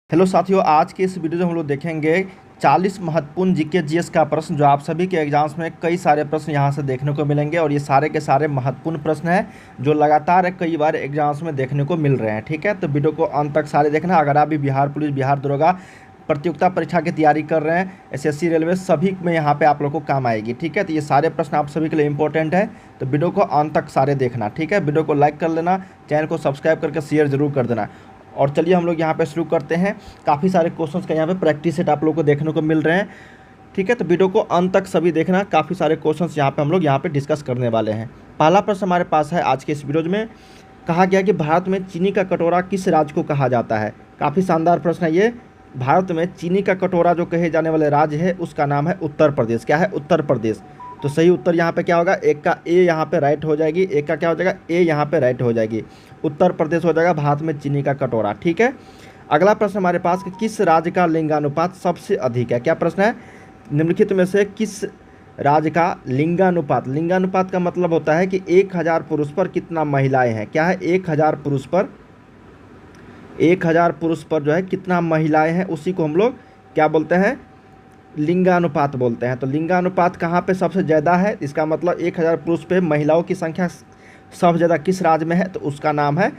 Hello साथियों, आज के इस वीडियो में हम लोग देखेंगे 40 महत्वपूर्ण जीके जीएस का प्रश्न जो आप सभी के एग्जाम्स में कई सारे प्रश्न यहां से देखने को मिलेंगे और ये सारे के सारे महत्वपूर्ण प्रश्न हैं जो लगातार कई बार एग्जाम्स में देखने को मिल रहे हैं। ठीक है, तो वीडियो को अंत तक सारे देखना। अगर आप भी बिहार पुलिस, बिहार दरोगा प्रतियोगिता परीक्षा की तैयारी कर रहे हैं, एसएससी, रेलवे, सभी में यहाँ पे आप लोग को काम आएगी। ठीक है, तो ये सारे प्रश्न आप सभी के लिए इंपॉर्टेंट है, तो वीडियो को अंत तक सारे देखना। ठीक है, वीडियो को लाइक कर लेना, चैनल को सब्सक्राइब करके शेयर जरूर कर देना। और चलिए हम लोग यहाँ पे शुरू करते हैं। काफ़ी सारे क्वेश्चंस का यहाँ पे प्रैक्टिस सेट आप लोगों को देखने को मिल रहे हैं। ठीक है, तो वीडियो को अंत तक सभी देखना। काफ़ी सारे क्वेश्चंस यहाँ पे हम लोग यहाँ पे डिस्कस करने वाले हैं। पहला प्रश्न हमारे पास है आज के इस वीडियो में। कहा गया कि भारत में चीनी का कटोरा किस राज्य को कहा जाता है। काफ़ी शानदार प्रश्न है ये। भारत में चीनी का कटोरा जो कहे जाने वाले राज्य है उसका नाम है उत्तर प्रदेश। क्या है? उत्तर प्रदेश। तो सही उत्तर यहाँ पे क्या होगा? एक का ए यहाँ पे राइट हो जाएगी, एक का क्या हो जाएगा? ए यहाँ पे राइट हो जाएगी। उत्तर प्रदेश हो जाएगा भारत में चीनी का कटोरा। ठीक है, अगला प्रश्न हमारे पास कि किस राज्य का लिंगानुपात सबसे अधिक है। क्या प्रश्न है? निम्नलिखित में से किस राज्य का लिंगानुपात, लिंगानुपात का मतलब होता है कि 1000 पुरुष पर कितना महिलाएं हैं। क्या है? 1000 पुरुष पर, 1000 पुरुष पर जो है कितना महिलाएं हैं, उसी को हम लोग क्या बोलते हैं? लिंगानुपात बोलते हैं। तो लिंगानुपात कहाँ पे सबसे ज़्यादा है? इसका मतलब 1000 पुरुष पे महिलाओं की संख्या सबसे ज़्यादा किस राज्य में है? तो उसका नाम है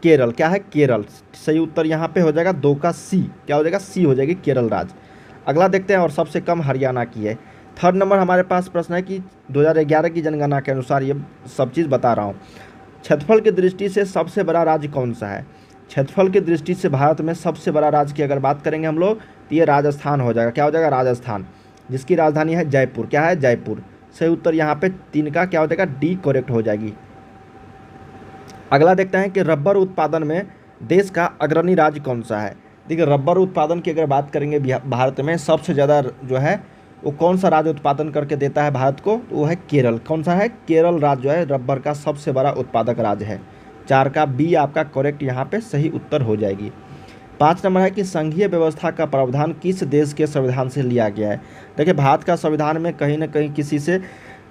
केरल। क्या है? केरल। सही उत्तर यहाँ पे हो जाएगा 2 का सी। क्या हो जाएगा? सी हो जाएगी, केरल राज्य। अगला देखते हैं, और सबसे कम हरियाणा की है। थर्ड नंबर हमारे पास प्रश्न है कि 2011 की जनगणना के अनुसार ये सब चीज़ बता रहा हूँ। क्षेत्रफल की दृष्टि से सबसे बड़ा राज्य कौन सा है? क्षेत्रफल की दृष्टि से भारत में सबसे बड़ा राज्य की अगर बात करेंगे हम लोग तो ये राजस्थान हो जाएगा। क्या हो जाएगा? राजस्थान, जिसकी राजधानी है जयपुर। क्या है? जयपुर। सही उत्तर यहाँ पे 3 का क्या हो जाएगा? डी करेक्ट हो जाएगी। अगला देखते हैं कि रबर उत्पादन में देश का अग्रणी राज्य कौन सा है। देखिए, रबर उत्पादन की अगर बात करेंगे भारत में सबसे ज़्यादा जो है वो कौन सा राज्य उत्पादन करके देता है भारत को? तो वो है केरल। कौन सा है? केरल राज्य जो है रबर का सबसे बड़ा उत्पादक राज्य है। 4 का बी आपका करेक्ट यहाँ पे सही उत्तर हो जाएगी। 5 नंबर है कि संघीय व्यवस्था का प्रावधान किस देश के संविधान से लिया गया है। देखिए, भारत का संविधान में कहीं ना कहीं किसी से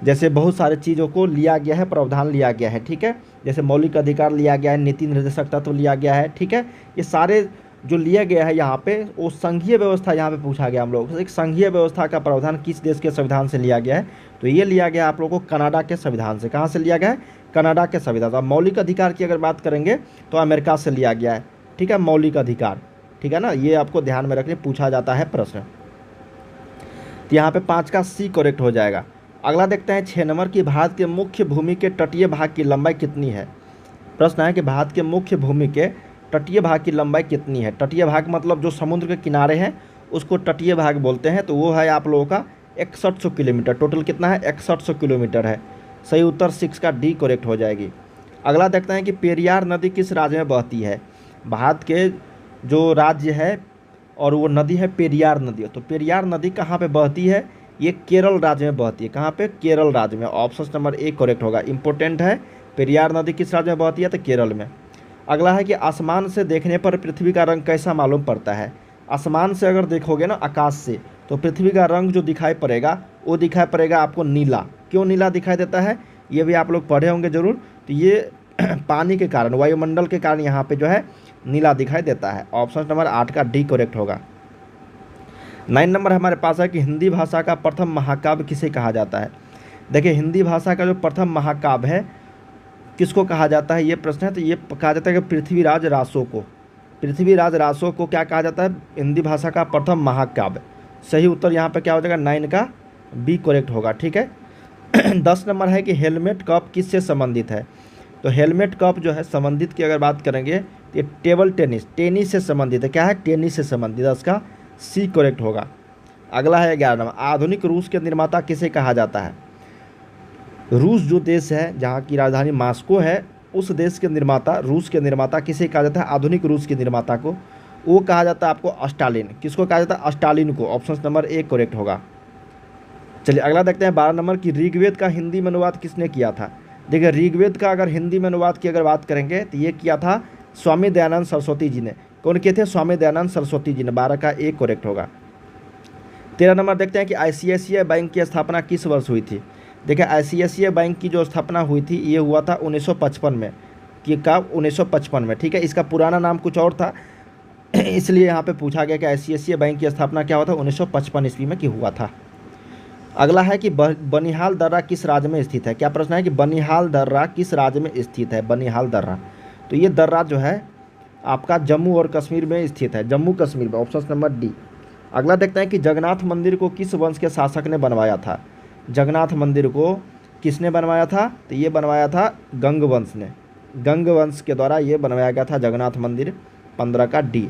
जैसे बहुत सारी चीज़ों को लिया गया है, प्रावधान लिया गया है। ठीक है, जैसे मौलिक अधिकार लिया गया है, नीति निर्देशक तत्व लिया गया है। ठीक है, ये सारे जो लिया गया है यहाँ पे वो संघीय व्यवस्था यहाँ पे पूछा गया हम लोग। एक संघीय व्यवस्था का प्रावधान किस देश के संविधान से लिया गया है? तो ये लिया गया आप लोगों को कनाडा के संविधान से। कहाँ से लिया गया है? कनाडा के संविधान। तो मौलिक अधिकार की अगर बात करेंगे तो अमेरिका से लिया गया है। ठीक है, मौलिक अधिकार। ठीक है ना, ये आपको ध्यान में रखने पूछा जाता है प्रश्न। तो यहाँ पे 5 का सी करेक्ट हो जाएगा। अगला देखते हैं 6 नंबर की भारत के मुख्य भूमि के तटीय भाग की लंबाई कितनी है। प्रश्न है कि भारत के मुख्य भूमि के तटीय भाग की लंबाई कितनी है। तटीय भाग मतलब जो समुद्र के किनारे हैं उसको तटीय भाग बोलते हैं। तो वो है आप लोगों का 6100 किलोमीटर। टोटल कितना है? 6100 किलोमीटर है। सही उत्तर 6 का डी करेक्ट हो जाएगी। अगला देखते हैं कि पेरियार नदी किस राज्य में बहती है। भारत के जो राज्य है और वो नदी है पेरियार नदी। तो पेरियार नदी कहाँ पे बहती है? ये केरल राज्य में बहती है। कहाँ पे? केरल राज्य में। ऑप्शन नंबर ए करेक्ट होगा। इंपॉर्टेंट है, पेरियार नदी किस राज्य में बहती है? तो केरल में। अगला है कि आसमान से देखने पर पृथ्वी का रंग कैसा मालूम पड़ता है। आसमान से अगर देखोगे ना, आकाश से, तो पृथ्वी का रंग जो दिखाई पड़ेगा वो दिखाई पड़ेगा आपको नीला। क्यों नीला दिखाई देता है? ये भी आप लोग पढ़े होंगे ज़रूर। तो ये पानी के कारण, वायुमंडल के कारण यहाँ पे जो है नीला दिखाई देता है। ऑप्शन नंबर 8 का डी करेक्ट होगा। 9 नंबर हमारे पास है कि हिंदी भाषा का प्रथम महाकाव्य किसे कहा जाता है। देखिए, हिंदी भाषा का जो प्रथम महाकाव्य है किसको कहा जाता है, ये प्रश्न है। तो ये कहा जाता है कि पृथ्वीराज रासो को। पृथ्वीराज रासो को क्या कहा जाता है? हिंदी भाषा का प्रथम महाकाव्य। सही उत्तर यहाँ पे क्या हो जाएगा? 9 का बी करेक्ट होगा। ठीक है। 10 नंबर है कि हेलमेट कप किससे संबंधित है। तो हेलमेट कप जो है संबंधित की अगर बात करेंगे तो ये टेबल टेनिस, टेनिस से संबंधित है। क्या है? टेनिस से संबंधित। इसका सी करेक्ट होगा। अगला है 11 नंबर, आधुनिक रूस के निर्माता किसे कहा जाता है। रूस जो देश है जहाँ की राजधानी मॉस्को है, उस देश के निर्माता, रूस के निर्माता किसे कहा जाता है? आधुनिक रूस के निर्माता को वो कहा जाता है आपको स्टालिन। किसको कहा जाता है? स्टालिन को। ऑप्शन नंबर ए करेक्ट होगा। चलिए अगला देखते हैं 12 नंबर की ऋग्वेद का हिंदी में अनुवाद किसने किया था। देखिए, ऋग्वेद का अगर हिंदी में अनुवाद की अगर बात करेंगे तो ये किया था स्वामी दयानंद सरस्वती जी ने। कौन किए थे? स्वामी दयानंद सरस्वती जी ने। 12 का ए करेक्ट होगा। 13 नंबर देखते हैं कि आईसीआईसीआई बैंक की स्थापना किस वर्ष हुई थी। देखिए, आईसीआईसीआई बैंक की जो स्थापना हुई थी ये हुआ था 1955 में। कि कब? 1955 में। ठीक है, इसका पुराना नाम कुछ और था। इसलिए यहाँ पे पूछा गया कि ICICI बैंक की स्थापना क्या हुआ था 1955 ईस्वी में की हुआ था। अगला है कि बनिहाल दर्रा किस राज्य में स्थित है। क्या प्रश्न है कि बनिहाल दर्रा किस राज्य में स्थित है। बनिहाल दर्रा, तो ये दर्रा जो है आपका जम्मू और कश्मीर में स्थित है, जम्मू कश्मीर में, ऑप्शन नंबर डी। अगला देखते हैं कि जगन्नाथ मंदिर को किस वंश के शासक ने बनवाया था। जगन्नाथ मंदिर को किसने बनवाया था, तो ये बनवाया था गंग वंश ने। गंग वंश के द्वारा ये बनवाया गया था जगन्नाथ मंदिर। 15 का डी।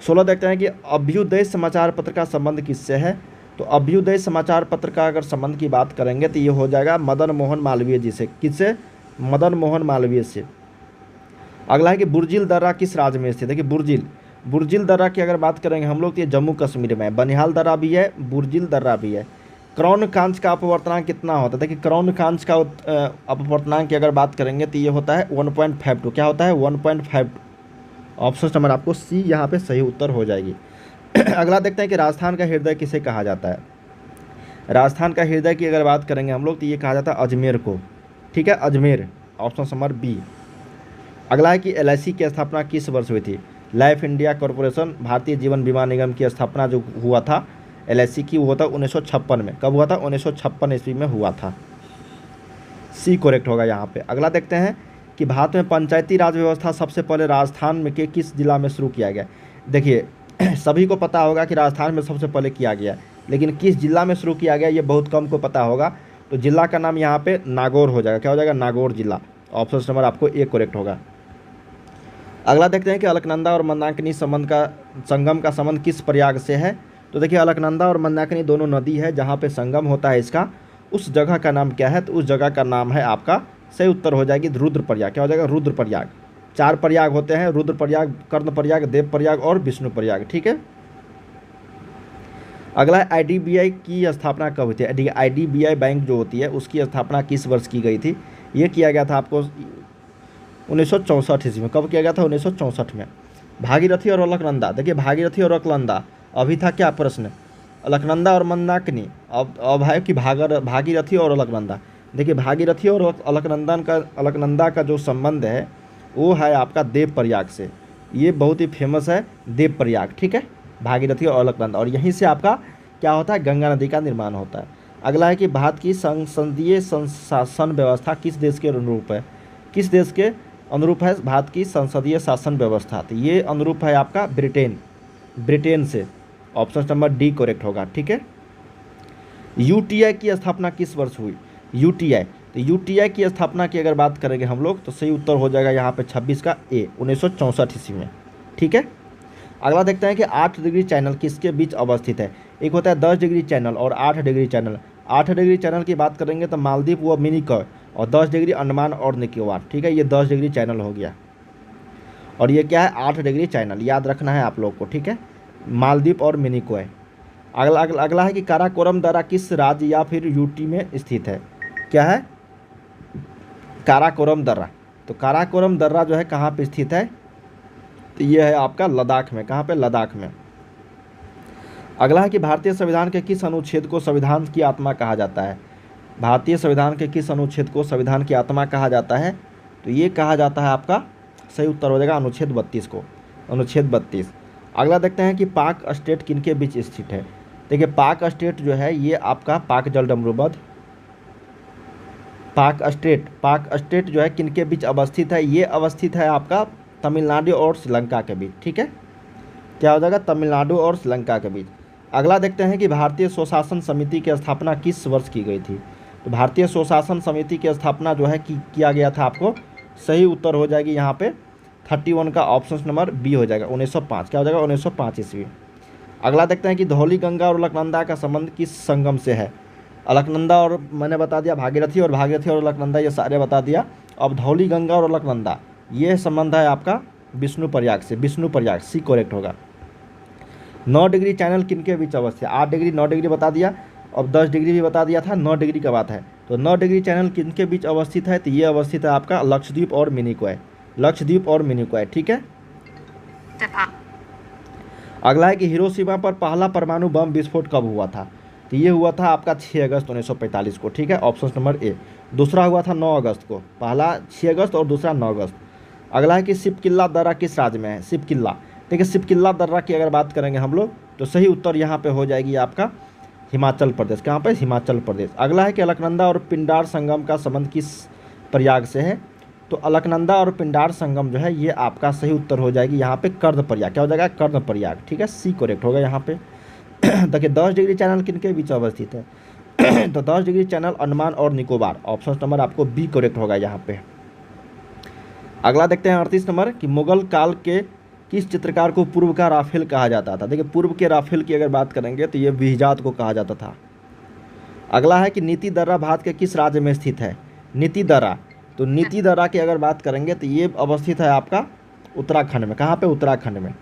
16 देखते हैं कि अभ्युदय समाचार पत्र का संबंध किससे है। तो अभ्युदय समाचार पत्र का अगर संबंध की बात करेंगे तो ये हो जाएगा मदन मोहन मालवीय जी से। किससे, मदन मोहन मालवीय से। अगला है कि बुर्जिल दर्रा किस राज्य में स्थित है। कि बुर्जिल दर्रा की अगर बात करेंगे हम लोग तो ये जम्मू कश्मीर में है। बनिहाल दर्रा भी है, बुर्जिल दर्रा भी है। क्रौन कांच का अपवर्तनांक कितना होता है। देखिए क्रौन कांच का अपवर्तनांक की अगर बात करेंगे तो ये होता है 1.52। क्या होता है, 1.52। ऑप्शन नंबर आपको सी यहाँ पे सही उत्तर हो जाएगी। अगला देखते हैं कि राजस्थान का हृदय किसे कहा जाता है। राजस्थान का हृदय की अगर बात करेंगे हम लोग तो ये कहा जाता है अजमेर को। ठीक है, अजमेर, ऑप्शन नंबर बी। अगला है कि LIC की स्थापना किस वर्ष हुई थी। Life India corporation, Bharatiya Jeevan बीमा निगम की स्थापना जो हुआ था LIC की, वो था 1956 में। कब हुआ था, 1956 ईस्वी में हुआ था। सी करेक्ट होगा यहाँ पे। अगला देखते हैं कि भारत में पंचायती राज व्यवस्था सबसे पहले राजस्थान में के किस जिला में शुरू किया गया। देखिए सभी को पता होगा कि राजस्थान में सबसे पहले किया गया, लेकिन किस जिला में शुरू किया गया ये बहुत कम को पता होगा। तो जिला का नाम यहाँ पे नागौर हो जाएगा। क्या हो जाएगा, नागौर जिला। ऑप्शन नंबर आपको ए करेक्ट होगा। अगला देखते हैं कि अलकनंदा और मंदाकिनी संगम का संबंध किस प्रयाग से है। तो देखिए अलकनंदा और मंदाकिनी दोनों नदी है जहाँ पे संगम होता है इसका, उस जगह का नाम क्या है। तो उस जगह का नाम है आपका, सही उत्तर हो जाएगी रुद्रप्रयाग। क्या हो जाएगा, रुद्रप्रयाग। 4 प्रयाग होते हैं, रुद्रप्रयाग, कर्णप्रयाग, देवप्रयाग और विष्णुप्रयाग। ठीक है। अगला है IDBI की स्थापना कब हुई थी। IDBI बैंक जो होती है उसकी स्थापना किस वर्ष की गई थी। ये किया गया था आपको 1964 ईस्वी में। कब किया गया था, 1964 में। भागीरथी और अलकनंदा, देखिए भागीरथी और अलकनंदा अभी था क्या प्रश्न, अलकनंदा और मंदाकिनी। अब है कि भागीरथी और अलकनंदा। देखिए भागीरथी और अलकनंदा का जो संबंध है वो है आपका देवप्रयाग से। ये बहुत ही फेमस है देवप्रयाग। ठीक है, भागीरथी और अलकनंदा, और यहीं से आपका क्या होता है, गंगा नदी का निर्माण होता है। अगला है कि भारत की संसदीय शासन व्यवस्था किस देश के अनुरूप है। किस देश के अनुरूप है भारत की संसदीय शासन व्यवस्था। तो ये अनुरूप है आपका ब्रिटेन से। ऑप्शन नंबर डी करेक्ट होगा। ठीक है। UTI की स्थापना किस वर्ष हुई। UTI, तो UTI की स्थापना की अगर बात करेंगे हम लोग तो सही उत्तर हो जाएगा यहाँ पे 26 का ए, 1964 ईस्वी में। ठीक है। अगला देखते हैं कि 8 डिग्री चैनल किसके बीच अवस्थित है। एक होता है 10 डिग्री चैनल और 8 डिग्री चैनल। 8 डिग्री चैनल की बात करेंगे तो मालदीव व मिनिकॉय, और 10 डिग्री अंडमान और निकोबार। ठीक है, ये 10 डिग्री चैनल हो गया, और ये क्या है, 8 डिग्री चैनल, याद रखना है आप लोग को। ठीक है, मालदीव और मिनिकॉय। अगला है कि काराकोरम दर्रा किस राज्य या फिर यूटी में स्थित है। क्या है, काराकोरम दर्रा। तो काराकोरम दर्रा जो है कहाँ पे स्थित है, तो ये है आपका लद्दाख में। कहाँ पे, लद्दाख में। अगला है कि भारतीय संविधान के किस अनुच्छेद को संविधान की आत्मा कहा जाता है। भारतीय संविधान के किस अनुच्छेद को संविधान की आत्मा कहा जाता है, तो ये कहा जाता है आपका, सही उत्तर हो जाएगा अनुच्छेद 32 को, अनुच्छेद 32। अगला देखते हैं कि पाक स्टेट किनके बीच स्थित है। देखिए पाक स्टेट जो है ये आपका पाक जलडमरूबंध, पाक स्टेट जो है किनके बीच अवस्थित है, ये अवस्थित है आपका तमिलनाडु और श्रीलंका के बीच। ठीक है, क्या हो जाएगा, तमिलनाडु और श्रीलंका के बीच। अगला देखते हैं कि भारतीय स्वशासन समिति की स्थापना किस वर्ष की गई थी। तो भारतीय स्वशासन समिति की स्थापना जो है किया गया था आपको, सही उत्तर हो जाएगी यहाँ पे 31 का ऑप्शन नंबर बी हो जाएगा, 1905। क्या हो जाएगा, 1905 ईस्वी। अगला देखते हैं कि धौली गंगा और अलकनंदा का संबंध किस संगम से है। अलकनंदा और मैंने बता दिया भागीरथी, और भागीरथी और अलकनंदा ये सारे बता दिया। अब धौली गंगा और अलकनंदा ये संबंध है आपका विष्णुप्रयाग से, विष्णुप्रयाग, सी करेक्ट होगा। 9 डिग्री चैनल किनके बीच अवस्थित है। 8 डिग्री 9 डिग्री बता दिया, अब 10 डिग्री भी बता दिया था, 9 डिग्री का बात है। तो 9 डिग्री चैनल किनके बीच अवस्थित है, तो ये अवस्थित है आपका लक्षद्वीप और मिनिकॉय, लक्षद्वीप और मिनिकॉय। ठीक है। अगला है कि हिरोशिमा पर पहला परमाणु बम विस्फोट कब हुआ था। तो ये हुआ था आपका 6 अगस्त 1945 को। ठीक है, ऑप्शन नंबर ए। दूसरा हुआ था 9 अगस्त को, पहला 6 अगस्त और दूसरा 9 अगस्त। अगला है कि शिपकिल्ला दर्रा किस राज्य में है। शिपकिल्ला, देखिए सिपकिल्ला दर्रा की अगर बात करेंगे हम लोग तो सही उत्तर यहाँ पे हो जाएगी आपका हिमाचल प्रदेश। कहाँ पे? हिमाचल प्रदेश। अगला है कि अलकनंदा और पिंडार संगम का संबंध किस प्रयाग से है? तो अलकनंदा और पिंडार संगम जो है ये आपका सही उत्तर हो जाएगी यहाँ पे कर्णप्रयाग। क्या हो जाएगा? कर्णप्रयाग। ठीक है, सी करेक्ट होगा यहाँ पे। देखिए 10 डिग्री चैनल किनके बीच अवस्थित है? तो 10 डिग्री चैनल अंडमान और निकोबार। ऑप्शन नंबर आपको बी करेक्ट होगा यहाँ पे। अगला देखते हैं 38 नंबर कि मुगल काल के किस चित्रकार को पूर्व का राफेल कहा जाता था? देखिए पूर्व के राफेल की अगर बात करेंगे तो ये विहिजात को कहा जाता था। अगला है कि नीति दर्रा भारत के किस राज्य में स्थित है? नीति दर्रा, तो नीति दर्रा की अगर बात करेंगे तो ये अवस्थित है आपका उत्तराखंड में। कहाँ पे? उत्तराखंड में।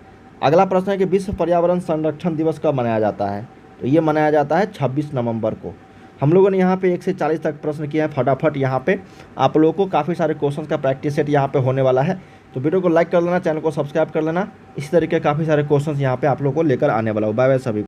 अगला प्रश्न है कि विश्व पर्यावरण संरक्षण दिवस कब मनाया जाता है? तो ये मनाया जाता है 26 नवंबर को। हम लोगों ने यहाँ पे 1 से 40 तक प्रश्न किए हैं फटाफट। यहाँ पे आप लोगों को काफ़ी सारे क्वेश्चंस का प्रैक्टिस सेट यहाँ पे होने वाला है, तो वीडियो को लाइक कर लेना, चैनल को सब्सक्राइब कर लेना। इसी तरीके काफ़ी सारे क्वेश्चंस यहाँ पे आप लोगों को लेकर आने वाला हूँ। बाय बाय सभी।